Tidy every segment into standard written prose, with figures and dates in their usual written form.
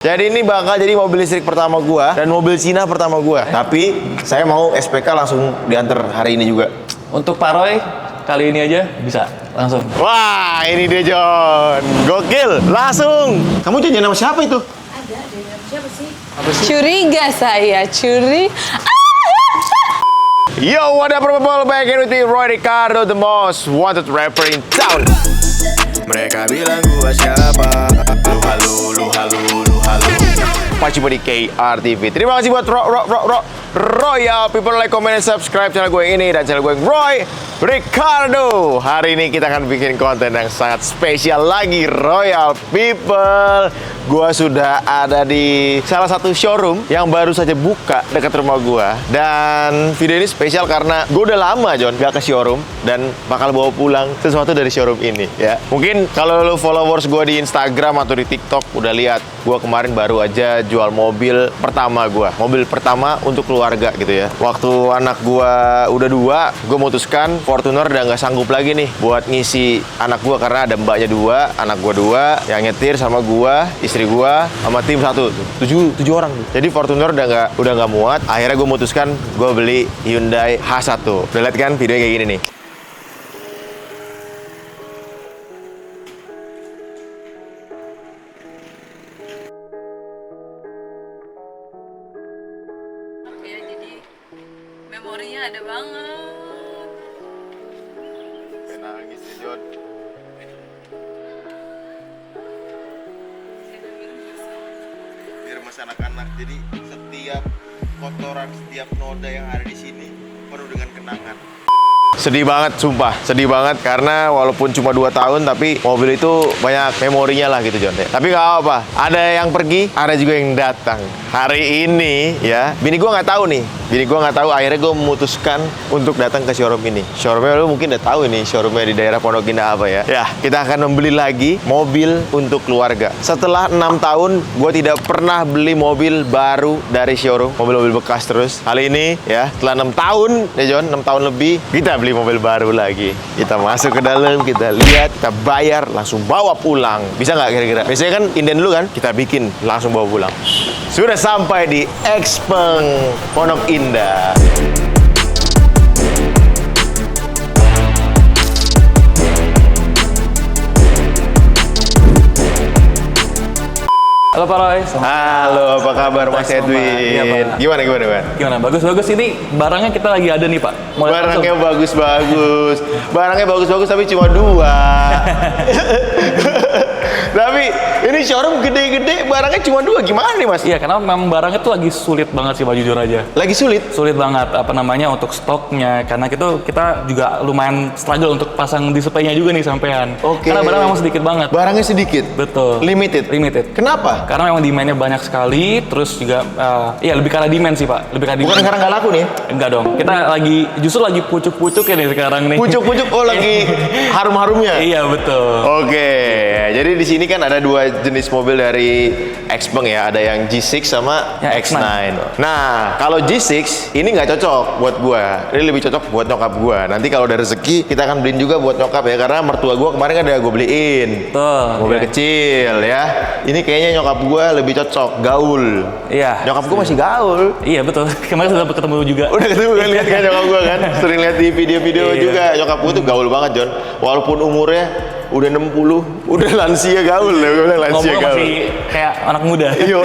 Jadi ini bakal jadi mobil listrik pertama gua dan mobil Cina pertama gua. Tapi saya mau SPK langsung diantar hari ini juga. Untuk Pak Roy, kali ini aja bisa langsung. Wah, ini dia John. Gokil. Langsung. Kamu janjian sama siapa itu? Ada siapa sih? Apa sih? Curiga saya, Yo, what up people? Back in with me, Roy Ricardo, the most wanted rapper in town. Mereka bilang gua siapa? Lu halu. Pacu di KRTV. Terima kasih buat Royal people, like, comment, and subscribe channel gue ini dan channel gue Roy Ricardo. Hari ini kita akan bikin konten yang sangat spesial lagi, Royal people. Gue sudah ada di salah satu showroom yang baru saja buka dekat rumah gue. Dan video ini spesial karena gue udah lama John gak ke showroom dan bakal bawa pulang sesuatu dari showroom ini ya. Mungkin kalau lo followers gue di Instagram atau di TikTok udah lihat gue kemarin baru aja jual mobil pertama gue. Mobil pertama untuk keluarga gitu ya. Waktu anak gue udah 2, gue memutuskan Fortuner udah nggak sanggup lagi nih buat ngisi anak gue karena ada mbaknya 2, anak gue 2, yang nyetir sama gue, istri gue, sama tim 1. 7 orang. Jadi Fortuner udah nggak muat. Akhirnya gue memutuskan gue beli Hyundai H1. Udah lihat kan videonya kayak gini nih. Ya, jadi memorinya ada banget. Nangis ya John. Biar mas anak-anak, jadi setiap kotoran, setiap noda yang ada di sini penuh dengan kenangan. Sedih banget, sumpah. Sedih banget karena walaupun cuma 2 tahun tapi mobil itu banyak memorinya lah gitu John. Tapi nggak apa-apa. Ada yang pergi, ada juga yang datang. Hari ini ya, bini gue nggak tahu nih. Bini gue nggak tahu. Akhirnya gue memutuskan untuk datang ke showroom ini. Showroomnya lu mungkin udah tahu ini. Showroomnya di daerah Pondok Indah apa ya? Ya, kita akan membeli lagi mobil untuk keluarga. Setelah 6 tahun, gue tidak pernah beli mobil baru dari showroom. Mobil-mobil bekas terus. Kali ini ya, setelah 6 tahun ya John, 6 tahun lebih, kita beli mobil baru lagi. Kita masuk ke dalam, kita lihat, kita bayar, langsung bawa pulang. Bisa nggak kira-kira? Biasanya kan inden dulu kan, kita bikin, langsung bawa pulang. Sudah sampai di Xpeng Pondok Indah. Halo Pak Roy. Halo, apa kabar Mas Edwin? Iya, Pak. Gimana? Bagus. Ini barangnya kita lagi ada nih Pak. Mau lihat Barangnya langsung? bagus-bagus. Barangnya bagus-bagus tapi cuma 2. Tapi ini showroom gede-gede, barangnya cuma 2. Gimana nih Mas? Iya, karena memang barangnya tuh lagi sulit banget sih Pak, jujur aja. Lagi sulit? Sulit banget untuk stoknya, karena kita juga lumayan struggle untuk pasang displaynya juga nih sampean. Oke. Karena barang memang sedikit banget. Barangnya sedikit? Betul. Limited? Kenapa? Karena memang demand-nya banyak sekali, terus juga iya lebih karena demand sih Pak, lebih karena Bukan demand. karena nggak laku nih? Enggak dong, kita justru lagi pucuk-pucuk ya nih sekarang nih. Pucuk-pucuk, oh lagi harum-harumnya? Iya betul. Oke, jadi di sini kan ada 2 jenis mobil dari Xpeng ya, ada yang G6 sama Ya, X9. X9. Nah, kalau G6 ini nggak cocok buat gua, ini lebih cocok buat nyokap gua. Nanti kalau ada rezeki kita akan beliin juga buat nyokap ya, karena mertua gua kemarin kan udah gua beliin. Betul. Mobil Iya. kecil ya. Ini kayaknya nyokap gua lebih cocok, gaul. Iya. Nyokap gua masih gaul. Iya betul. Kemarin sudah ketemu juga. Udah ketemu kan, lihat kan nyokap gua kan, sering lihat di video-video Iya. juga. Nyokap gua tuh gaul banget John, walaupun umurnya udah 60, udah lansia gaul ya, gue bilang lansia Ngomong gaul. masih kayak anak muda. Iyo.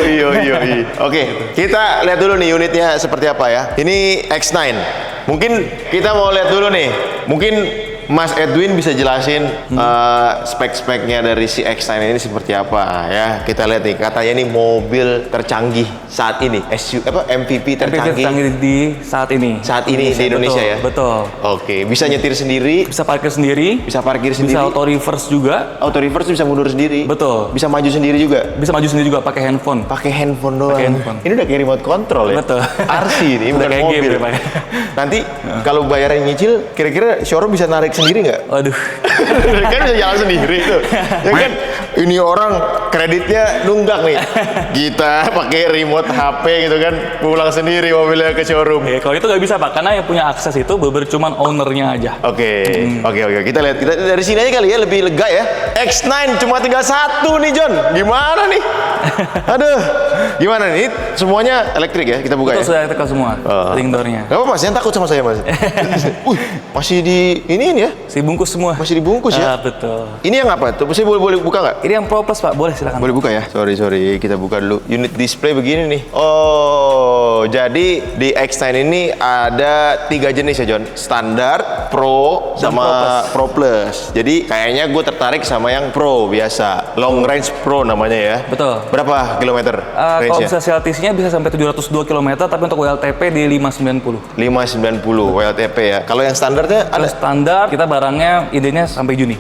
Oke, kita lihat dulu nih unitnya seperti apa ya. Ini X9. Mungkin kita mau lihat dulu nih. Mungkin Mas Edwin bisa jelasin spek-speknya dari si X9 ini seperti apa ya. Kita lihat nih, katanya ini mobil tercanggih saat ini. MVP tercanggih di saat ini. saat ini di Indonesia ya. Betul. Oke, bisa nyetir sendiri, Bisa parkir sendiri. bisa parkir sendiri, Bisa auto reverse juga. auto reverse bisa mundur sendiri. Betul. Bisa maju sendiri juga. Bisa maju sendiri juga pakai handphone. Pakai handphone doang. Pakai handphone. Ini udah kayak remote control ya. Betul. RC ini Udah bukan kayak mobil. game ya, Pak. Nanti kalau bayarnya nyicil, kira-kira showroom bisa narik sendiri nggak? Waduh. Kan bisa jalan sendiri tuh. Ya kan ini orang kreditnya nunggak nih. Kita pakai remote HP gitu kan, pulang sendiri mobilnya ke showroom. Ya, kalau itu nggak bisa Pak, karena yang punya akses itu bener cuman ownernya aja. Oke. Kita lihat dari sini aja kali ya, lebih lega ya. X9 cuma tinggal satu nih John. Gimana nih? Aduh, gimana nih? Semuanya elektrik ya, kita buka Itu ya. sudah tekan semua, ring door-nya. Gak apa mas, jangan takut sama saya mas. Masih di ini ya? Si bungkus semua. Masih dibungkus ya? Betul. Ini yang apa? Tuh, saya boleh buka nggak? Ini yang Pro Plus Pak, boleh silakan. Boleh buka ya? Sorry, kita buka dulu. Unit display begini nih. Oh, jadi di X9 ini ada 3 jenis ya John. Standar, Pro, sama Pro Plus. Jadi kayaknya gue tertarik sama yang Pro biasa. Long range Pro namanya ya. Betul. Berapa kilometer Kalau range-nya? bisa CLTC-nya bisa sampai 702 km, tapi untuk WLTP di 590. 590 WLTP ya. Kalau yang standarnya Kalau ada standar kita barangnya idenya sampai Juni.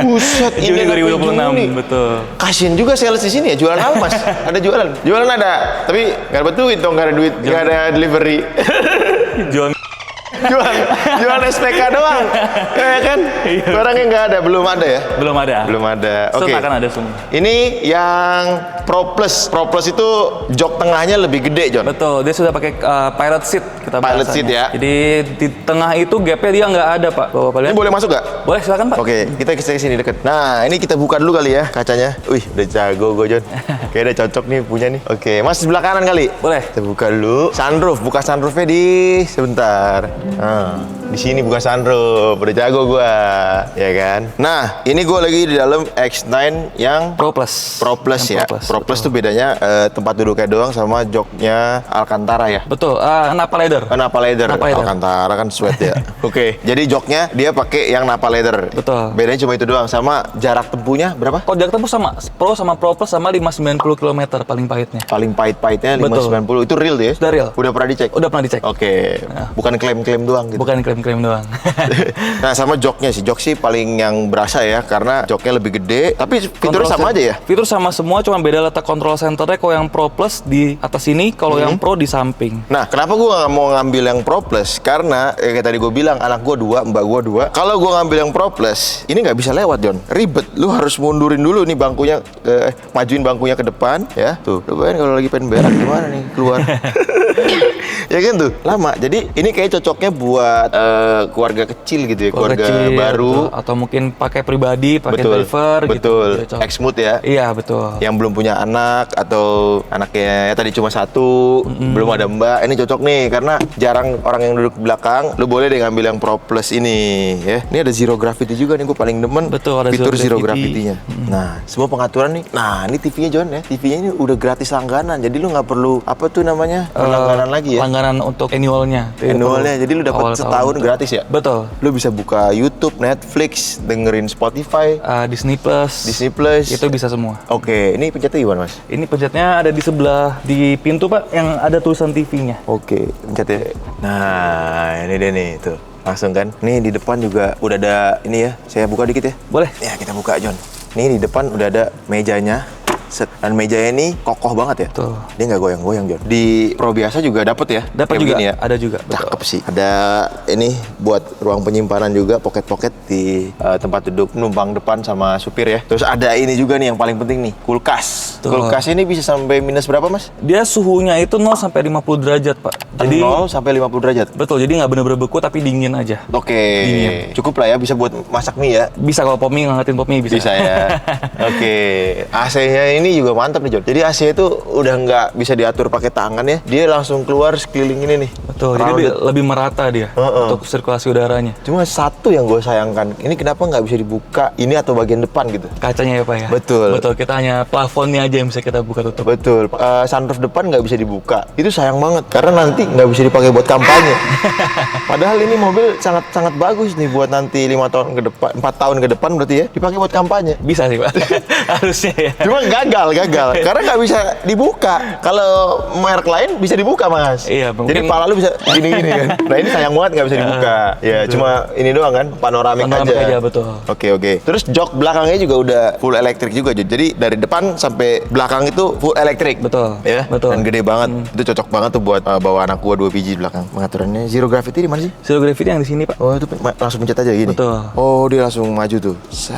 buset Juni ini 2026, betul. Kasian juga sales di sini ya, jualan apa mas? Ada jualan? Jualan ada, tapi nggak dapat duit dong, nggak ada duit, nggak ada delivery. jualan SPK doang, ya kan? Barangnya nggak ada, belum ada ya? Belum ada. Belum ada. Oke. Akan ada semua. Ini yang Pro Plus. Pro Plus itu jok tengahnya lebih gede, John. Betul, dia sudah pakai pilot seat kita Pilot bahasanya. seat ya. Jadi di tengah itu gapnya dia nggak ada Pak. Bapak Ini lihat. boleh masuk nggak? Boleh silakan Pak. Oke, kita ke sini deket. Nah, ini kita buka dulu kali ya kacanya. Wih, udah jago gue, John. Kayaknya udah cocok nih punya nih. Oke, mas sebelah kanan kali. Boleh. Kita buka dulu. Sunroof, buka sunroofnya di sebentar. Nah, di sini buka sunroof. Udah jago gua, ya kan? Nah, ini gua lagi di dalam X9 yang Pro Plus. Pro Plus ya. Pro Plus tuh bedanya tempat duduknya doang sama joknya Alcantara ya. Betul. Napa leather. Napa leather. Napa leather. Alcantara kan sweat ya. Oke, jadi joknya dia pakai yang Napa leather. Betul. Bedanya cuma itu doang. Sama jarak tempuhnya berapa? Kalau jarak tempuh sama Pro sama Pro Plus sama 590 km paling pahitnya. Paling pahit-pahitnya Betul. 590. Itu real tuh ya? Sudah real. Udah pernah dicek? Udah pernah dicek. Oke. Bukan klaim-klaim doang gitu. Bukan klaim-klaim doang. Nah, sama joknya sih. Jok sih paling yang berasa ya, karena joknya lebih gede. Tapi fiturnya sama aja ya? Fitur sama semua, cuma beda letak control centernya. Kalau yang Pro Plus di atas sini, kalau yang Pro di samping. Nah, kenapa gue nggak mau ngambil yang Pro Plus? Karena kayak tadi gue bilang, anak gue 2, mbak gue 2. Kalau gue ngambil yang Pro Plus, ini nggak bisa lewat, John. Ribet. Lu harus mundurin dulu nih bangkunya, majuin bangkunya ke depan, ya. Tuh, lu bayangin kalau lagi pengen berak gimana nih keluar. Ya kan tuh, lama. Jadi ini kayak cocoknya buat keluarga kecil gitu ya, keluarga kecil, baru. betul. Atau mungkin pakai pribadi, pakai Betul, driver betul. gitu. Ex-mood ya. Iya, betul. Yang belum punya anak atau anaknya ya tadi cuma satu, belum ada mbak, ini cocok nih karena jarang orang yang duduk belakang. Lu boleh deh ngambil yang Pro Plus ini ya. Ini ada zero gravity juga nih, gue paling demen. Betul, ada fitur zero zero gravity. gravity-nya. Nah, semua pengaturan nih. Nah, ini TV-nya John ya. TV-nya ini udah gratis langganan. Jadi lu nggak perlu apa tuh namanya? Langganan lagi ya. Langganan untuk annualnya. Annualnya. Jadi lu dapat Awal setahun tahun. gratis ya. Betul. Lu bisa buka YouTube, Netflix, dengerin Spotify, Disney Plus. Disney Plus. Itu bisa semua. Oke, ini pencetnya gimana, Mas? Ini pencetnya ada di sebelah di pintu Pak, yang ada tulisan TV-nya. Oke, pencet ya. Nah, ini dia nih, tuh. Langsung kan. Nih di depan juga udah ada ini ya. Saya buka dikit ya. Boleh. Ya, kita buka, John. Nih di depan udah ada mejanya. Set. Dan mejanya ini kokoh banget ya. Tuh. Dia nggak goyang-goyang, John. Di Pro biasa juga dapet ya. Dapat Kayak juga. begini ya. Ada juga. Betul. Cakep sih. Ada ini buat ruang penyimpanan juga, pocket-pocket di tempat duduk penumpang depan sama supir ya. Terus ada ini juga nih yang paling penting nih, kulkas. Tuh. Kulkas ini bisa sampai minus berapa, Mas? Dia suhunya itu 0 sampai 50 derajat Pak. Jadi 0 sampai 50 derajat. betul, jadi nggak bener-bener beku tapi dingin aja. Oke, Dingin. cukup lah ya, bisa buat masak mie ya. Bisa kalau pop mie, ngangetin pop mie bisa. Bisa ya. Oke, AC-nya ini juga mantap nih, John. Jadi AC itu udah nggak bisa diatur pakai tangan ya. Dia langsung keluar sekeliling ini nih. Betul, jadi Rounded. lebih merata dia untuk sirkulasi udaranya. Cuma satu yang gue sayangkan, ini kenapa nggak bisa dibuka ini atau bagian depan gitu? Kacanya ya Pak ya? Betul. Betul, kita hanya plafonnya aja yang bisa kita buka tutup. Betul. Sunroof depan nggak bisa dibuka. Itu sayang banget karena nanti nggak bisa dipakai buat kampanye. Padahal ini mobil sangat bagus nih buat nanti 5 tahun ke depan, 4 tahun ke depan berarti ya dipakai buat kampanye. Bisa sih Pak, harusnya ya. Cuma gagal karena nggak bisa dibuka. Kalau merek lain bisa dibuka, Mas. Iya, mungkin- Jadi pala lu bisa gini-gini kan. Nah ini sayang banget nggak bisa dibuka. Ya betul. cuma ini doang kan, panoramik aja. Betul. Oke. Terus jok belakangnya juga udah full elektrik juga. Jadi dari depan sampai belakang itu full elektrik. Betul. Ya. Betul. Dan gede banget. Itu cocok banget tuh buat bawa anak gua 2 biji di belakang. Pengaturannya zero gravity di mana sih? Zero gravity yang di sini Pak. Oh itu langsung pencet aja gini. Betul. Oh dia langsung maju tuh. Sah.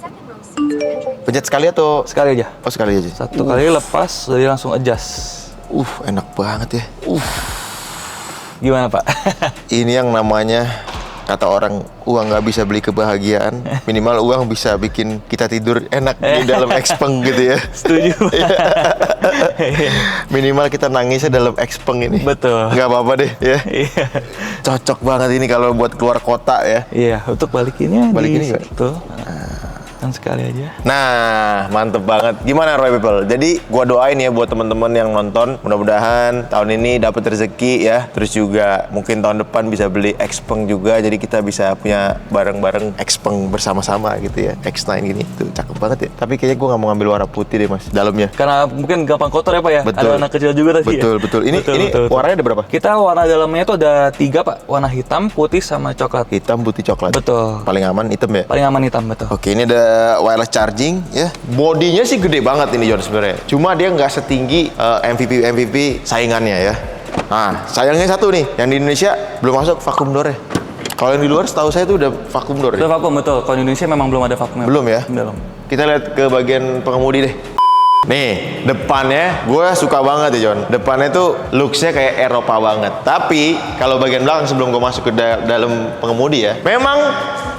Second row seats are entering Pencet sekali atau? Sekali aja. Oh, sekali aja. Satu kali lepas, jadi langsung adjust. Enak banget ya. Gimana Pak? Ini yang namanya kata orang, uang nggak bisa beli kebahagiaan. Minimal uang bisa bikin kita tidur enak di dalam Xpeng gitu ya. Setuju. Minimal kita nangisnya dalam Xpeng ini. Betul. Nggak apa-apa deh ya. Iya. Cocok banget ini kalau buat keluar kota ya. Iya, untuk balikinnya Balikinnya di nggak? situ. Kan sekali aja. Nah, mantep banget. Gimana Roy People? Jadi gua doain ya buat teman-teman yang nonton, mudah-mudahan tahun ini dapat rezeki ya. Terus juga mungkin tahun depan bisa beli Xpeng juga. Jadi kita bisa punya bareng-bareng Xpeng bersama-sama gitu ya. X9 gini. Tuh cakep banget ya. Tapi kayaknya gua nggak mau ngambil warna putih deh Mas, dalamnya. Karena mungkin gampang kotor ya Pak ya. Betul. Ada anak kecil juga tadi. Betul, ya? betul. Ini Betul. warnanya ada berapa? Kita warna dalamnya itu ada 3 Pak. Warna hitam, putih, sama coklat. Hitam, putih, coklat. Betul. Paling aman hitam ya? Paling aman hitam, betul. Oke, ini ada wireless charging ya. Bodinya sih gede banget ini John sebenarnya. Cuma dia nggak setinggi MVP saingannya ya. Nah, sayangnya satu nih, yang di Indonesia belum masuk vacuum door ya. Kalau yang di luar setahu saya itu udah vacuum door Itu ya. vakum, betul. Kalau di Indonesia memang belum ada vakumnya. Belum ya? Belum. Kita lihat ke bagian pengemudi deh. Nih, depannya gue suka banget ya John. Depannya tuh looks-nya kayak Eropa banget. Tapi kalau bagian belakang sebelum gue masuk ke dalam pengemudi ya, memang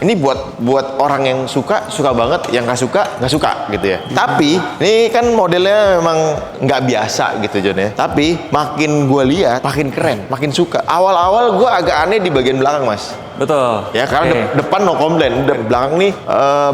ini buat orang yang suka banget, yang nggak suka gitu ya. Tapi ini kan modelnya memang nggak biasa gitu John ya. Tapi makin gue lihat makin keren, makin suka. Awal-awal gue agak aneh di bagian belakang Mas. Betul. Ya karena Oke. depan no komplain, belakang nih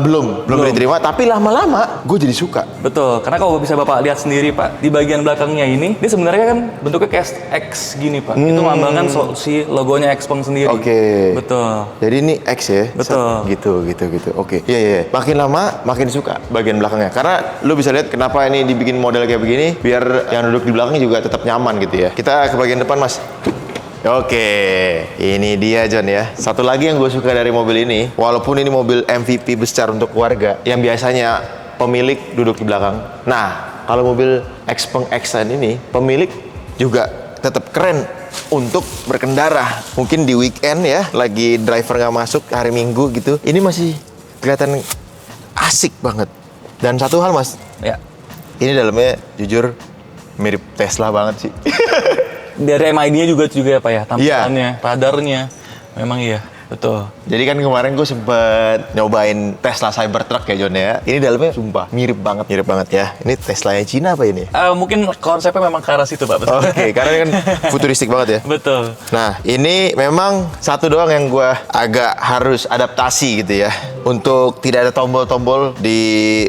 belum diterima. Tapi lama-lama gue jadi suka. Betul, karena kalau bisa Bapak lihat sendiri Pak, di bagian belakangnya ini, dia sebenarnya kan bentuknya kayak X gini Pak. Itu lambangkan si logonya Xpeng sendiri. Oke. Betul. Jadi ini X ya? Betul. Gitu. Oke. Iya. Makin lama makin suka bagian belakangnya. Karena lu bisa lihat kenapa ini dibikin model kayak begini, biar yang duduk di belakangnya juga tetap nyaman gitu ya. Kita ke bagian depan Mas. Oke, ini dia John ya. Satu lagi yang gue suka dari mobil ini, walaupun ini mobil MVP besar untuk keluarga, yang biasanya pemilik duduk di belakang. Nah, kalau mobil Xpeng X9 ini, pemilik juga tetap keren untuk berkendara. Mungkin di weekend ya, lagi driver nggak masuk hari Minggu gitu, ini masih kelihatan asik banget. Dan satu hal Mas, Ya. ini dalamnya jujur mirip Tesla banget sih. Dari MID-nya juga ya Pak ya, tampilannya, radarnya. Memang iya, betul. Jadi kan kemarin gue sempet nyobain Tesla Cybertruck ya John ya. Ini dalamnya sumpah mirip banget ya. Ini Teslanya Cina apa ini? Mungkin konsepnya memang ke arah situ Pak. Betul. Oke, karena ini kan futuristik banget ya. Betul. Nah, ini memang satu doang yang gue agak harus adaptasi gitu ya. Untuk tidak ada tombol-tombol di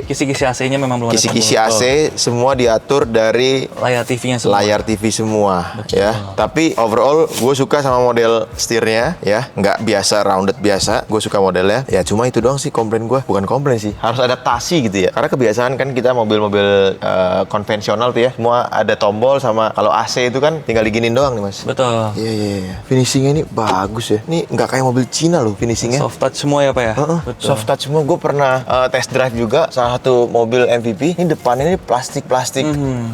Kisi-kisi AC-nya memang belum ada. kisi-kisi tombol. AC, semua diatur dari Layar TV-nya semua. layar TV semua. Betul. Ya. Tapi overall gue suka sama model setirnya ya, nggak biasa rounded biasa. Gue suka modelnya. Ya cuma itu doang sih komplain gue. Bukan komplain sih, harus adaptasi gitu ya. Karena kebiasaan kan kita mobil-mobil konvensional tuh ya, semua ada tombol sama kalau AC itu kan tinggal diginin doang nih Mas. Betul. Iya. Finishingnya ini bagus ya. Ini nggak kayak mobil Cina loh finishingnya. Soft touch semua ya Pak ya? Betul. Soft touch semua. Gue pernah test drive juga salah satu mobil MVP. Ini depannya ini plastik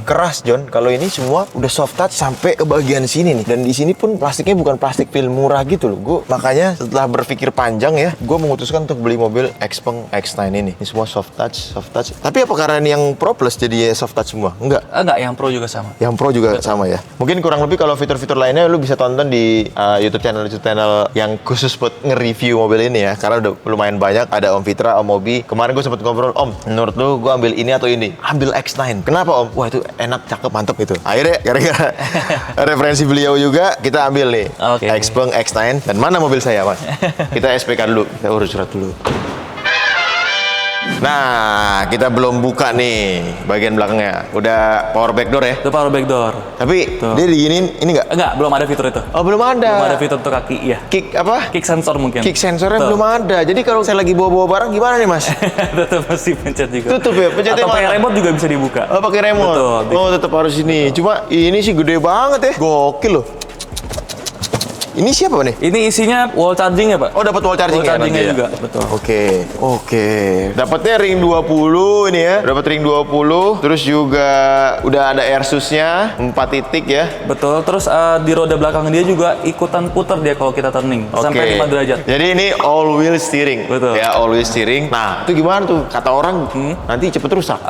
keras John. Kalau ini semua udah soft touch sampai ke bagian sini nih. Dan di sini pun plastiknya bukan plastik film murah gitu loh. Gue makanya setelah berpikir panjang ya, gue memutuskan untuk beli mobil Xpeng X9 ini. Ini semua soft touch. Tapi apa karena ini yang Pro Plus jadi soft touch semua? Enggak. Enggak, yang Pro juga sama. Yang Pro juga sama ya. Mungkin kurang lebih kalau fitur-fitur lainnya lu bisa tonton di YouTube channel yang khusus buat nge-review mobil ini ya. Karena udah lumayan banyak. Ada Om Fitra, Om Mobi. Kemarin gue sempet ngobrol, Om, menurut lu gue ambil ini atau ini? Ambil X9. Kenapa Om? Wah itu enak, cakep, mantep gitu. Akhirnya gara-gara referensi beliau juga kita ambil nih. Oke. Xpeng X9. Dan mana mobil saya Mas? Kita SPK dulu. Kita urus surat dulu. Nah, kita belum buka nih bagian belakangnya. Udah power back door ya. Itu power back door. Tapi Tuh. dia diginiin, ini nggak? Enggak, belum ada fitur itu. Oh, belum ada. Belum ada fitur untuk kaki, iya. Kick apa? Kick sensor mungkin. Kick sensornya Tuh. belum ada. Jadi kalau saya lagi bawa-bawa barang gimana nih, Mas? Tetap mesti pencet juga. Tutup ya, pencetnya Atau pakai mana? remote juga bisa dibuka. Oh, pakai remote. Betul. Oh, tetap harus ini. Cuma ini sih gede banget ya. Gokil loh. Ini siapa nih? Ini isinya wall charging ya, Pak? Oh, dapat wall charging Wall chargingnya nanti ya? juga, betul. Oke. Dapatnya ring 20 ini ya. Dapat ring 20, terus juga udah ada airsusnya 4 titik ya. Betul, terus di roda belakang dia juga ikutan putar dia kalau kita turning sampai 5 derajat. Jadi ini all wheel steering. Betul. Ya, all wheel steering. Nah, itu gimana tuh? Kata orang nanti cepet rusak.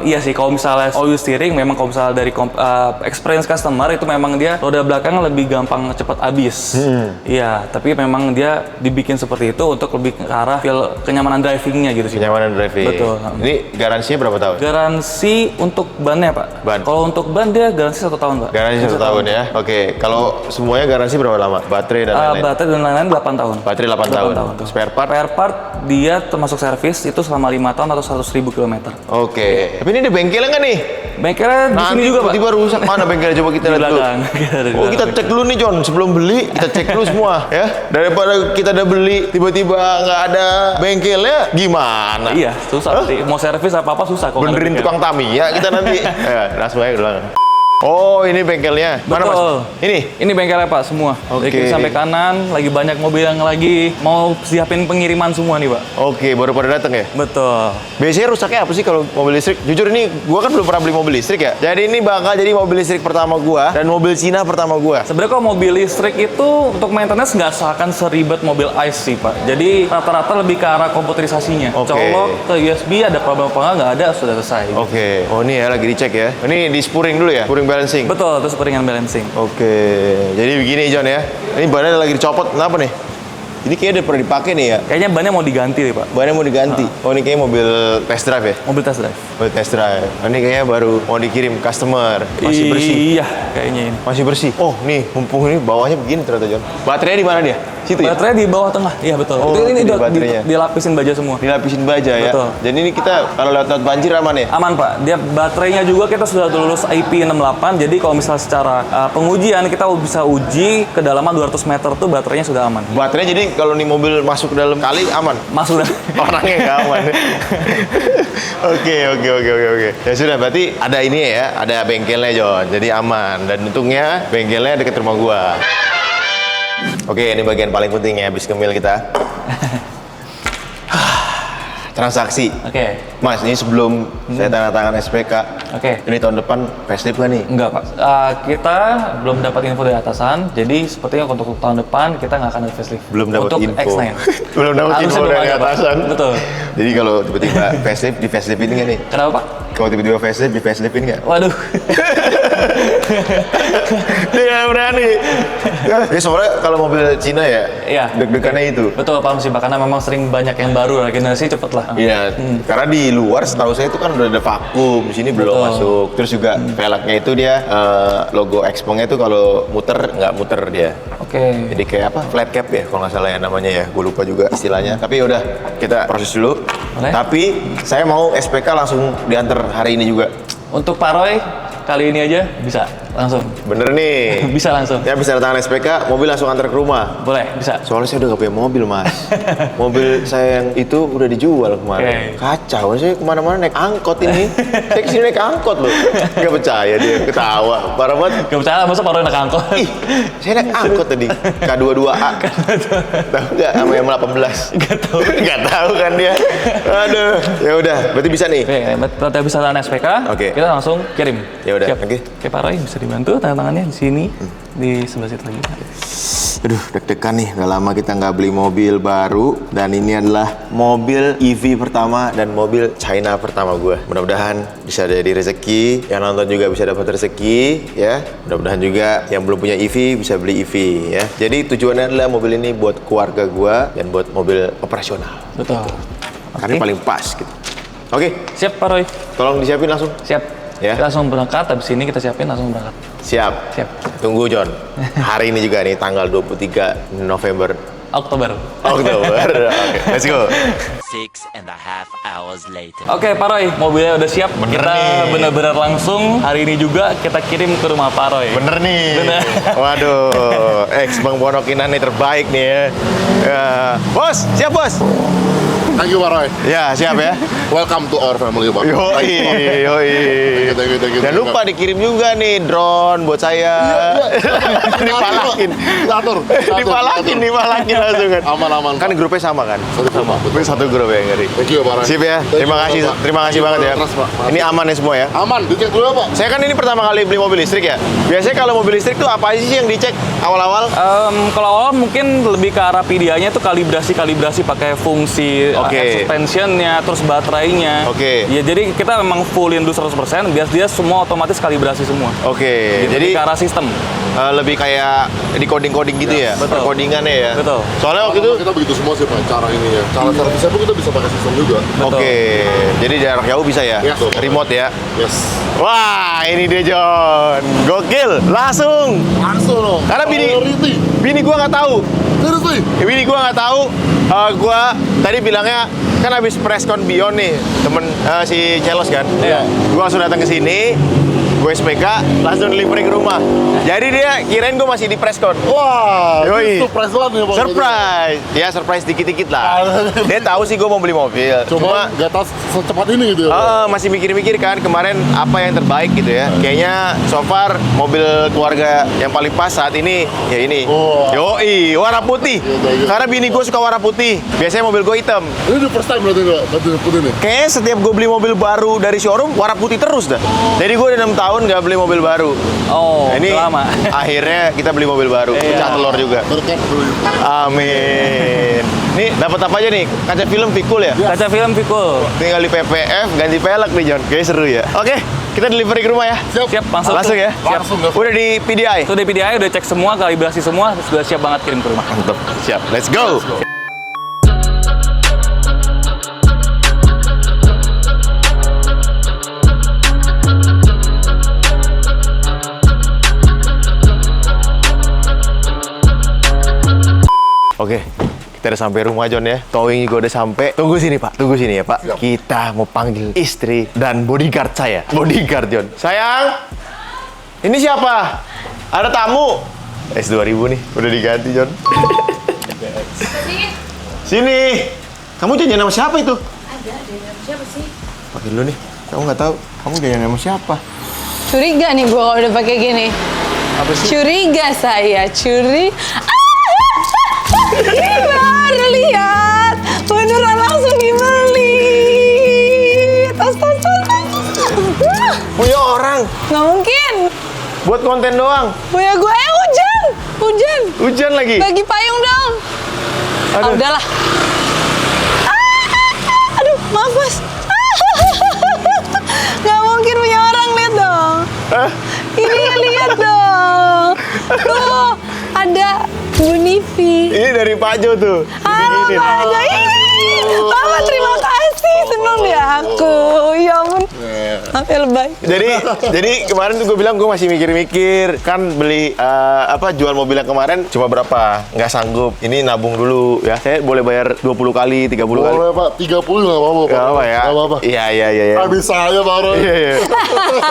Iya sih, kalau misalnya all wheel steering, memang kalau misalnya dari experience customer itu memang dia roda belakang lebih gampang cepat habis. Iya, tapi memang dia dibikin seperti itu untuk lebih ke arah feel kenyamanan drivingnya gitu sih. Kenyamanan driving. Betul. Ini garansinya berapa tahun? Garansi untuk bannya, Pak. Ban. Kalau untuk ban dia garansi 1 tahun, Pak. Garansi 1 tahun ya. Oke, kalau semuanya garansi berapa lama? Baterai dan lain-lain. Baterai dan lain-lain 8 tahun. Baterai 8 tahun. tuh. Spare part? Spare part dia termasuk servis itu selama 5 tahun atau 100.000 km. Oke. Tapi ini ada bengkelnya nggak nih? Bengkelnya di sini juga, Pak. tiba-tiba rusak. Mana bengkelnya? Coba kita Di lihat dulu. belakang. Oh, kita cek dulu nih, John. Sebelum beli, kita cek dulu semua ya. Daripada kita udah beli, tiba-tiba nggak ada bengkelnya, gimana? Iya, susah sih. Mau servis apa-apa susah kok. Benerin tukang Tamiya kita nanti. Ya, langsung aja dulu. Oh, ini bengkelnya. Mana, Mas? Betul. Ini? Ini bengkelnya, Pak, semua. Oke. Dari kiri sampai kanan, lagi banyak mobil yang lagi mau siapin pengiriman semua nih, Pak. Oke, baru pada datang ya? Betul. Biasanya rusaknya apa sih kalau mobil listrik? Jujur ini gua kan belum pernah beli mobil listrik ya. Jadi ini bakal jadi mobil listrik pertama gua dan mobil Cina pertama gua. Sebenarnya kalau mobil listrik itu untuk maintenance nggak seakan seribet mobil ICE sih, Pak. Jadi rata-rata lebih ke arah komputerisasinya. Oke. Colok ke USB, ada problem apa nggak ada, sudah selesai. Oke. Oh, ini ya lagi dicek ya. Ini di spuring dulu ya? Spuring balancing. Betul, itu spring balancing. Oke. Jadi begini John ya. Ini bannya lagi dicopot. Kenapa nih? Ini kayaknya udah pernah dipakai nih ya. Kayaknya bannya mau diganti nih, Pak. Bannya mau diganti. Oh, ini kayaknya mobil test drive ya? Mobil test drive. Mobil test drive. Oh, ini kayaknya baru mau dikirim customer. Masih bersih. Iya, kayaknya ini. Masih bersih. Oh, nih mumpung ini bawahnya begini ternyata John. Baterainya di mana dia? Situ ya? Baterai di bawah tengah. Iya, betul. Oh, ini itu di baterainya. dilapisin baja semua. Dilapisin baja ya. Betul. Jadi ini kita kalau lewat banjir aman ya? Aman, Pak. Dia baterainya juga kita sudah lulus IP68. Jadi kalau misalnya secara pengujian kita bisa uji kedalaman 200 meter tuh baterainya sudah aman. Baterainya jadi kalau nih mobil masuk ke dalam kali aman. Masuk dah. Orangnya nggak aman. Oke. Ya sudah, berarti ada ini ya, ada bengkelnya John. Jadi aman dan untungnya bengkelnya dekat rumah gua. Oke, ini bagian paling penting ya habis ngemil kita. Transaksi. Oke. Mas, ini sebelum saya tanda tangan SPK. Oke. Ini tahun depan facelift kan nih? Enggak, Pak. Kita belum dapat info dari atasan. Jadi sepertinya untuk tahun depan kita nggak akan ada facelift. Belum dapat untuk info. X9. Belum dapat Harusnya info belum dari ada, Pak. atasan. Betul. Jadi kalau tiba-tiba facelift di facelift ini nggak nih? Kenapa, Pak? Kalau tiba-tiba facelift di facelift ini nggak? Waduh. Dia nggak berani. Ya soalnya kalau mobil Cina ya, Iya. deg-degannya itu. Betul, Pak, sih, Pak. Karena memang sering banyak yang baru, generasi cepet lah. Iya, karena di luar setahu saya itu kan udah ada vakum, di sini belum Betul. masuk. Terus juga velgnya itu dia logo Xpeng-nya itu kalau muter nggak muter dia. Oke. Jadi kayak apa? Flat cap ya kalau nggak salah ya namanya ya. Gue lupa juga istilahnya. Tapi udah kita proses dulu. Boleh. Tapi saya mau SPK langsung diantar hari ini juga. Untuk Pak Roy, kali ini aja bisa langsung. Bener nih. Bisa langsung. Ya bisa datang SPK, mobil langsung antar ke rumah. Boleh, bisa. Soalnya saya udah gak punya mobil, Mas. Mobil saya yang itu udah dijual kemarin. Oke. Kacau, saya kemana-mana naik angkot ini. Saya kesini naik angkot loh. Gak percaya dia, ketawa. Parah banget. Gak percaya, masa Pak Roy naik angkot? Ih, saya naik angkot tadi. K22A. Tahu nggak sama yang 18? Gak tahu. Gak tahu kan dia. Aduh. Ya udah, berarti bisa nih. Oke, berarti bisa lawan SPK. Oke. Kita langsung kirim. Ya udah, Siap. oke. Oke, Pak Roy bisa dibantu tanda tangannya di sini, di sebelah situ lagi. Aduh, deg-degan nih. Udah lama kita nggak beli mobil baru. Dan ini adalah mobil EV pertama dan mobil China pertama gue. Mudah-mudahan bisa jadi rezeki. Yang nonton juga bisa dapat rezeki, ya. Mudah-mudahan juga yang belum punya EV bisa beli EV, ya. Jadi tujuannya adalah mobil ini buat keluarga gue dan buat mobil operasional. Betul. Karena paling pas gitu. Oke, Siap, Pak Roy. tolong disiapin langsung. Siap. Ya. Kita langsung berangkat, habis ini kita siapin langsung berangkat. Siap. Siap. Tunggu, John. Hari ini juga nih, tanggal 23 November. Oktober. Oktober. Oke, let's go. 6.5 hours later. Oke, Pak Roy, mobilnya udah siap. Bener kita nih. benar-benar langsung hari ini juga kita kirim ke rumah Pak Roy. Bener nih. Bener. Waduh, Bang Ponokinan nih terbaik nih ya. Ya. Bos, siap bos. Thank you, Pak Roy. Ya, siap ya. Welcome to our family, Pak. Yoi. Thank you. Jangan lupa dikirim juga nih drone buat saya. Dipalakin. Atur. Dipalakin langsung kan. Aman. Kan grupnya sama kan? Sama. Satu grup ya, ngeri. Thank you, Pak Roy. Sip ya. Terima kasih banget ya. Trust, Pak. Ini aman ya semua ya. Aman, dicek dulu ya, Pak. Saya kan ini pertama kali beli mobil listrik ya. Biasanya kalau mobil listrik tuh apa sih yang dicek awal-awal? Kalau awal mungkin lebih ke arah PDI-nya itu kalibrasi pakai fungsi Oke. suspensionnya, terus baterainya. Oke. Ya jadi kita memang fullin dulu 100%, biar dia semua otomatis kalibrasi semua. Oke. Jadi Jadi ke arah sistem. lebih kayak di coding gitu ya. betul. Codingannya ya. Betul. Soalnya waktu itu Kita begitu semua sih, Pak, cara ini ya. Cara servisnya pun kita bisa pakai sistem juga. Oke. Jadi jarak jauh bisa ya. Yes. Remote ya. Yes. Wah, ini dia John. Gokil. Langsung. Langsung loh. Karena Priority. bini gua nggak tahu. Seriously? Bini gua nggak tahu. Gua tadi bilangnya kan habis preskon Bion nih, temen si Celos kan. Iya. Gua langsung datang ke sini. Gue SPK langsung delivery ke rumah. Jadi dia kirain gue masih di preskon. Wah, Yoi. itu surprise banget nih, Pak. Surprise. Ya surprise dikit-dikit lah. Dia tahu sih gue mau beli mobil. Cuma nggak tahu secepat ini gitu ya. Masih mikir-mikir kan kemarin apa yang terbaik gitu ya. Kayaknya so far mobil keluarga yang paling pas saat ini ya ini. Wah. Yoi, warna putih. Gitu. Karena bini gue suka warna putih. Biasanya mobil gue hitam. Ini the first time berarti Pak, putih nih. Kayaknya setiap gue beli mobil baru dari showroom warna putih terus dah. Jadi gue udah 6 tahun nggak beli mobil baru. Oh, Nah, ini udah lama. akhirnya kita beli mobil baru. Iya. Pecah telur juga. Berkat dulu. Amin. Nih dapat apa aja nih? Kaca film Vikul ya? Kaca film Vikul. Tinggal di PPF ganti pelek nih John. Kayaknya seru ya. Oke, kita delivery ke rumah ya. Siap, langsung. Langsung ya. Langsung, Gaf. Udah di PDI. Itu di PDI udah cek semua, kalibrasi semua, sudah siap banget kirim ke rumah. Mantap. Siap. Let's go. Oke, kita udah sampai rumah John ya. Towing juga udah sampai. Tunggu sini Pak, tunggu sini ya Pak. Siap. Kita mau panggil istri dan bodyguard saya. Bodyguard John. Sayang, ini siapa? Ada tamu. S2000 nih, udah diganti John. Sini. Kamu janjian sama siapa itu? Ada siapa sih? Pakai dulu nih. Kamu nggak tahu. Kamu janjian sama siapa? Curiga nih gua kalau udah pakai gini. Apa sih? Curiga saya, baru lihat. Beneran langsung dibeli. Tas. Punya orang. Nggak mungkin. Buat konten doang. Punya gue, hujan. Hujan lagi. Bagi payung dong. Aduh. Udahlah. Aduh, maaf Mas. Nggak mungkin punya orang, lihat dong. Hah? Ini lihat dong. Tuh, ada Bu Nivi. Ini dari Pak Jo tuh. Halo Ini. Pak Jo. Mama terima kasih, seneng ya aku. Ya ampun. Maaf ya lebay. Jadi kemarin tuh gue bilang gue masih mikir-mikir kan beli jual mobil yang kemarin cuma berapa nggak sanggup ini nabung dulu ya saya boleh bayar 20 kali 30 kali Boleh Pak, 30 nggak apa-apa Pak. nggak apa ya Nggak apa-apa. iya Habis saya Pak Roy. iya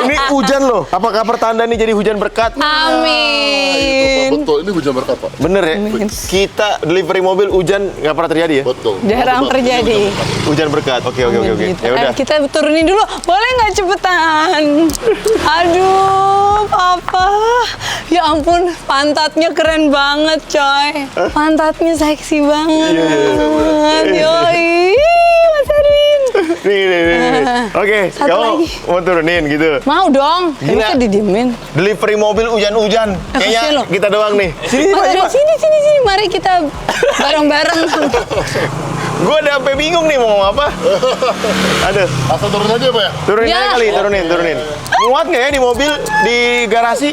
ini hujan loh apakah pertanda nih jadi hujan berkat Itu Pak, Amin. betul. Ini hujan berkat Pak. bener ya kita delivery mobil hujan nggak pernah terjadi ya Betul. Jarang Betul, Pak. terjadi. hujan berkat oke Gitu. ya udah Kita turunin dulu. Boleh nggak cepetan? Aduh, Papa. Ya ampun, pantatnya keren banget, coy. Pantatnya seksi banget. Yoi, Mas Erwin. nih oke Satu kamu lagi. mau turunin gitu Mau dong. Gila. Bisa didiemin. delivery mobil hujan-hujan kasihan kayaknya loh. kita doang nih sini Mas Pak, Erwin, Pak. sini. Mari kita bareng-bareng. Gue udah sampai bingung nih mau ngomong apa. Aduh, Asal turun aja Pak ya. turunin Ya. aja kali, turunin. Muat nggak ya di mobil, di garasi?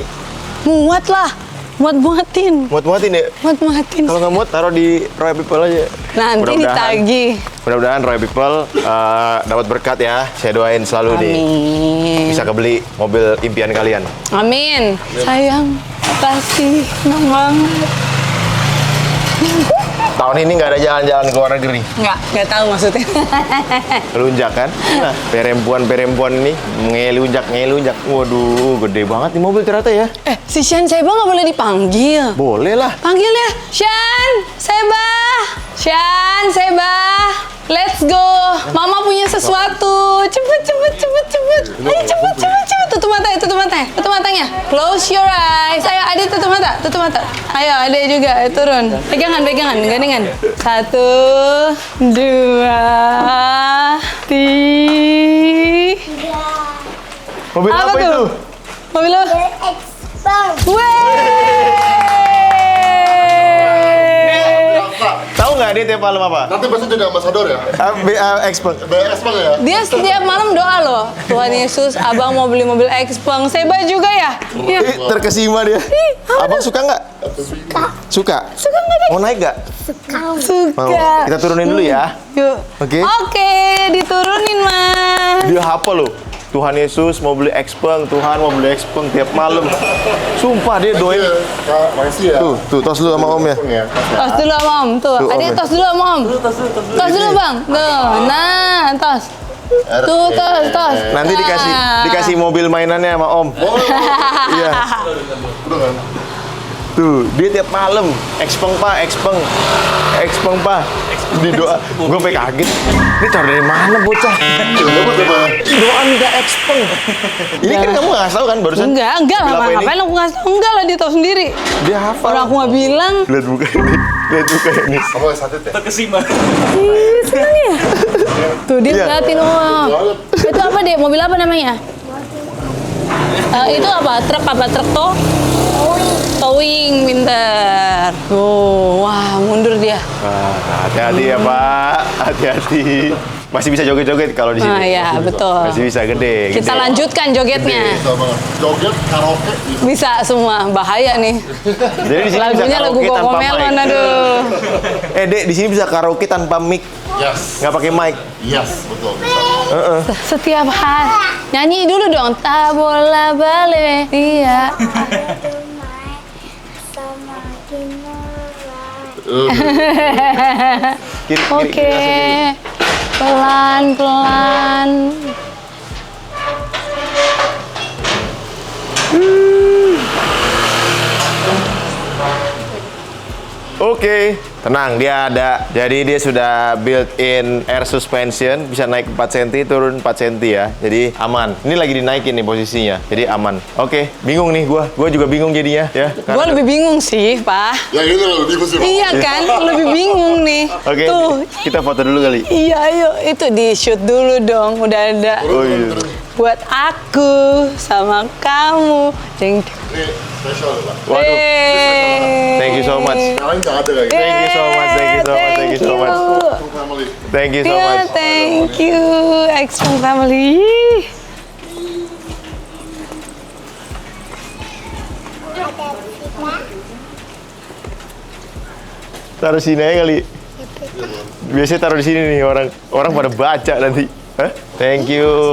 Muat lah. Muatin. Muat-muatin ya? Muatin. Kalau nggak muat, taruh di Roy People aja. Nanti Mudah-mudahan. ditagih. Mudah-mudahan Roy People dapat berkat ya. Saya doain selalu nih. Amin. Bisa kebeli mobil impian kalian. Amin. Sayang, makasih. Senang banget. Tahun ini nggak ada jalan-jalan ke luar negeri. Nggak tahu maksudnya. Lunjak kan? Nah, perempuan ini ngelunjak. Waduh, gede banget nih mobil ternyata ya. Si Shan Seba nggak boleh dipanggil. Boleh lah. Panggil ya. Shan Seba. Let's go. Mama punya sesuatu. Cepet. Ayo cepet. Tutup matanya. Close your eyes. Ayo adik tutup mata. Ayo adik juga turun. Pegangan, gandengan. 1, 2, 3. Mobil apa itu? Mobil apa? Tahu nggak dia tiap malam apa? Nanti besok jadi ambasador ya? Expert. BS Bang ya? Dia setiap malam doa loh. Tuhan Yesus, abang mau beli mobil Xpeng. Seba juga ya? Iya. Terkesima dia. Abang suka nggak? Suka nggak deh? Mau naik nggak? Mau. Suka. Kita turunin dulu ya. Yuk. Oke. Oke, diturunin Mas. Dia hafal loh. Tuhan Yesus mau beli Xpeng, Tuhan mau beli Xpeng tiap malam. Sumpah dia doain. Kak, makasih ya. Tuh tos dulu sama Om ya. Tos dulu sama Om. Tuh, Tuh, Om adik ya. tos dulu sama Om. Tos dulu Bang. Tuh, nah, tos. Tuh, tos. Nanti dikasih mobil mainannya sama Om. Iya. Udah kan? Tuh, dia tiap malam Xpeng Pak. Di doa, gue sampai kaget. Ini tahu dari mana bocah? Doa minta Xpeng. Ini kan kamu nggak tahu kan barusan? Enggak lah. Bilang apa ini? Ngapain aku ngasih tau? Enggak lah, dia tahu sendiri. Dia hafal. Orang aku nggak bilang. Lihat buka ini. Kamu yang sakit ya? Terkesima. Ih, seneng ya? Tuh, dia Iya. ngeliatin Om. Itu apa, Dek? Mobil apa namanya? Itu apa? Truk toh? Towing, pinter. Oh, wah, mundur dia. Hati-hati ya Pak, hati-hati. Masih bisa joget-joget kalau di sini. Ah ya, betul. Masih bisa gede. Kita lanjutkan jogetnya. Bisa banget. Joget, karaoke. Bisa semua, bahaya nih. Jadi di sini bisa Lagunya lagu karaoke tanpa Cocomelon, mic. aduh. Dek, di sini bisa karaoke tanpa mic, Yes. nggak pakai mic. Yes, betul. Bisa. Setiap hari. Nyanyi dulu dong. Tak bola balik. Iya. Kiri, Oke. Pelan-pelan. Oke, tenang, dia ada. Jadi dia sudah built-in air suspension, bisa naik 4 cm, turun 4 cm ya. Jadi aman. Ini lagi dinaikin nih posisinya, jadi aman. Oke, bingung nih gua juga bingung jadinya ya. Gue lebih bingung sih, Pak. Ya ini loh, bingung sih. Bang. Iya kan, lebih bingung nih. Oke, Tuh. kita foto dulu kali. Iya, ayo. Itu di-shoot dulu dong. Udah ada. Oh iya. Buat aku sama kamu. Ding. Ini spesial loh, Pak. Waduh, thank you so much. Sekarang nggak ada lagi. Thank you so much. Family. Thank you so Yeah, much. thank you, Xpeng family. Taruh sini aja kali. Biasanya taruh di sini nih orang pada baca nanti. Hah? Thank you.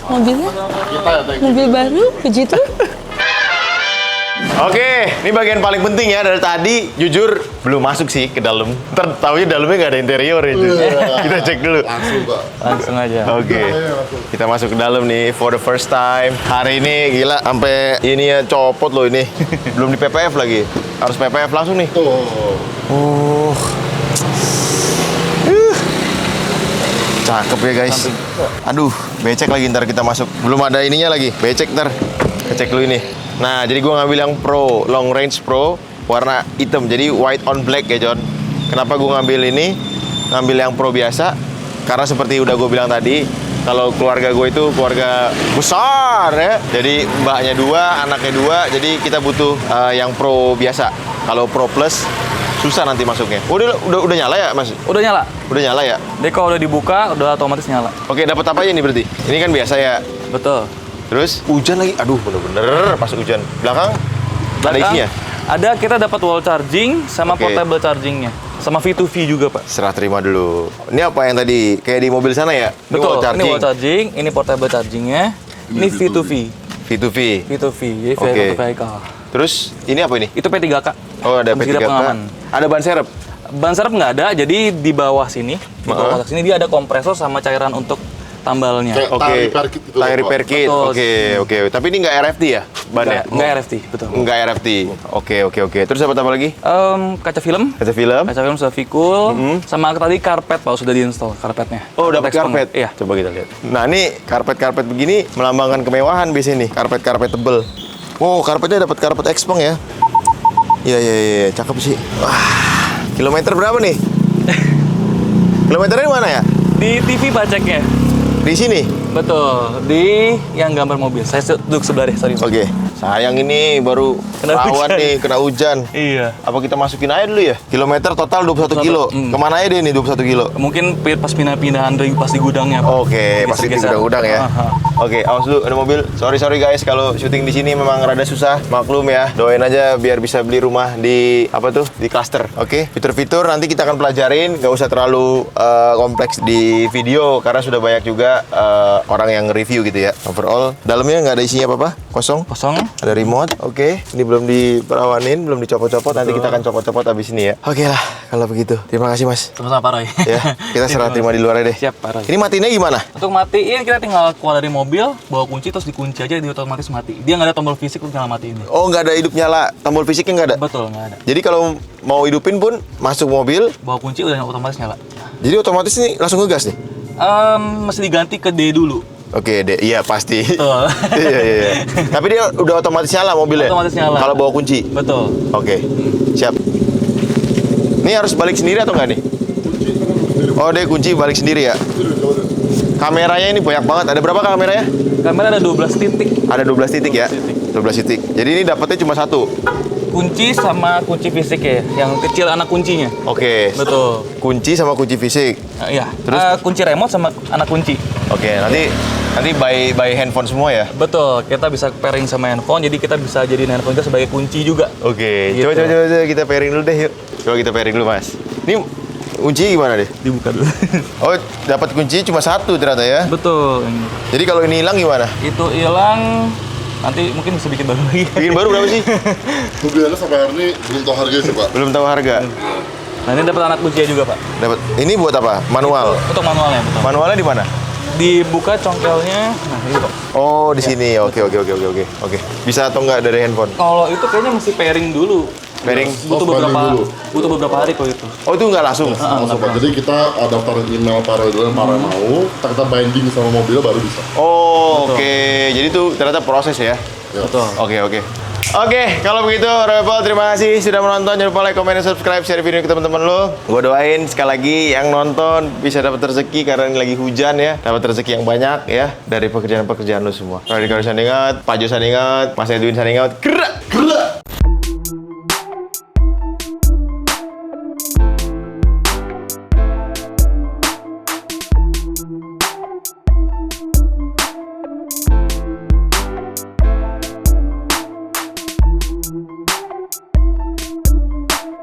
Mobilnya, Kita ya, thank you. mobil baru, begitu. Oke, ini bagian paling penting ya dari tadi. Jujur belum masuk sih ke dalam. Ntar taunya dalamnya nggak ada interior itu. Kita cek dulu. Langsung, Pak. Langsung aja. Oke, kita masuk ke dalam nih for the first time. Hari ini gila, sampai ini ya copot loh ini. Belum di PPF lagi. Harus PPF langsung nih. Tuh. Cakep ya guys. Aduh, becek lagi ntar kita masuk. Belum ada ininya lagi, becek ntar. Kita cek dulu ini. Nah, jadi gua ngambil yang Pro, Long Range Pro, warna hitam. Jadi white on black ya John. Kenapa gua ngambil ini? Ngambil yang Pro biasa. Karena seperti udah gue bilang tadi, kalau keluarga gue itu keluarga besar ya. Jadi mbaknya 2, anaknya 2. Jadi kita butuh yang Pro biasa. Kalau Pro Plus susah nanti masuknya. Udah nyala ya, Mas? Udah nyala. Udah nyala ya? Jadi kalau udah dibuka, udah otomatis nyala. Oke, dapat apa aja nih berarti? Ini kan biasa ya. Betul. Terus hujan lagi. Aduh, bener-bener pas hujan. Belakang ada isinya. Ada, kita dapat wall charging sama Oke. portable chargingnya. Sama V2V juga, Pak. Serah terima dulu. Ini apa yang tadi kayak di mobil sana ya? Ini Betul, wall charging. ini wall charging, ini portable chargingnya. Ini V2V. V2V. V2V, jadi Oke. vehicle to vehicle. Terus ini apa ini? Itu P3K. Oh, ada Meski P3K. pengaman. Ada ban serep. Ban serep nggak ada, jadi di bawah sini, di bawah kotak sini dia ada kompresor sama cairan untuk tambalnya. Kayak tang repair kit gitu. Tang loh, repair Pak. kit. Betul. Oke. Tapi ini nggak RFT ya bannya? Nggak RFT, betul. Nggak RFT. Oke. Terus dapat apa lagi? Kaca film. Kaca film. Kaca film sudah Vikul, sama tadi karpet Pak sudah diinstal karpetnya. Oh, dapat Text karpet. Iya. Coba kita lihat. Nah, ini karpet begini melambangkan kemewahan biasanya nih. Karpet tebel. Wow, karpetnya dapat karpet Xpeng ya. Iya, cakep sih. Wah, kilometer berapa nih? Kilometernya di mana ya? Di TV Pak ceknya. Di sini. Betul, di yang gambar mobil. Saya duduk sebelah deh, sorry. Oke. Sayang ini baru Kena rawan hujan. nih, kena hujan. Iya. Apa kita masukin aja dulu ya? Kilometer total 21 kilo. Kemana aja deh nih 21 kilo? Mungkin pas pindah-pindahan dari pas di gudangnya, Pak. Oke, pasti di Geser-geser. gudang ya. Aha. Oke, awas dulu ada mobil. Sorry guys kalau syuting di sini memang rada susah. Maklum ya. Doain aja biar bisa beli rumah di apa tuh? Di cluster. Oke. Fitur-fitur nanti kita akan pelajarin. Gak usah terlalu kompleks di video karena sudah banyak juga orang yang review gitu ya. Overall, dalamnya nggak ada isinya apa-apa. Kosong. Kosong. Ada remote. Oke. Ini belum diperawanin, belum dicopot-copot. Nanti kita akan copot-copot abis ini ya. Oke lah kalau begitu. Terima kasih Mas. Sama-sama Pak Roy. Ya, kita serah terima di luar aja deh. Siap, Pak Roy. Ini matinya gimana? Untuk matiin kita tinggal keluar dari mobil, bawa kunci terus dikunci aja, dia otomatis mati. Dia nggak ada tombol fisik untuk nyelamatin ini. Oh, nggak ada hidup nyala, tombol fisiknya nggak ada. Betul, nggak ada. Jadi kalau mau hidupin pun masuk mobil, Bawa kunci udah otomatis nyala. jadi otomatis nih langsung ngegas nih. Mesti diganti ke D dulu. Oke, iya pasti. Betul. Iya. Tapi dia udah otomatis nyala mobilnya. Otomatis nyala. Kalau bawa kunci. Betul. Oke, siap. Ini harus balik sendiri atau nggak nih? Oh, dia kunci balik sendiri ya. Kameranya ini banyak banget. Ada berapa kameranya? Kamera ada 12 titik. Ada 12 titik ya. 12 titik. Jadi ini dapetnya cuma satu. Kunci sama kunci fisik ya, yang kecil anak kuncinya. Oke. Betul. Kunci sama kunci fisik. Iya. Terus? Kunci remote sama anak kunci. Oke, nanti by handphone semua ya. Betul. Kita bisa pairing sama handphone, jadi kita bisa jadiin handphone kita sebagai kunci juga. Oke, Gitu. coba kita pairing dulu deh yuk. Coba kita pairing dulu Mas. Ini kunci gimana deh? Dibuka dulu. Oh, dapat kunci cuma satu ternyata ya. Betul. Jadi kalau ini hilang gimana? Itu hilang, nanti mungkin bisa bikin baru lagi. Bikin baru berapa sih? Mobilnya sampai hari ini belum tahu harganya sih Pak. Belum tahu harga. Nah ini dapat anak kuncinya juga Pak. Dapat. Ini buat apa? Manual. Untuk manualnya betul. Manualnya di mana? Dibuka congkelnya, nah ini Pak. Oh, di sini. Oke. Bisa atau enggak dari handphone? Kalau itu kayaknya mesti pairing dulu. Pairing. Butuh pairing beberapa dulu. butuh beberapa hari kalau itu. Oh, itu enggak langsung. Langsung Pak. Jadi kita daftarin email para dulu yang para mau, kita binding sama mobilnya baru bisa. Oh, oke. Jadi itu ternyata proses ya. Betul. Oke. Oke, kalau begitu Royal, terima kasih sudah menonton. Jangan lupa like, comment, dan subscribe, share video ke teman-teman lo. Gue doain sekali lagi yang nonton bisa dapat rezeki karena ini lagi hujan ya. Dapat rezeki yang banyak ya dari pekerjaan-pekerjaan lo semua. Radikal Sandingat, Pak Jo Sandingat, Mas Edwin Sandingat. Gerak!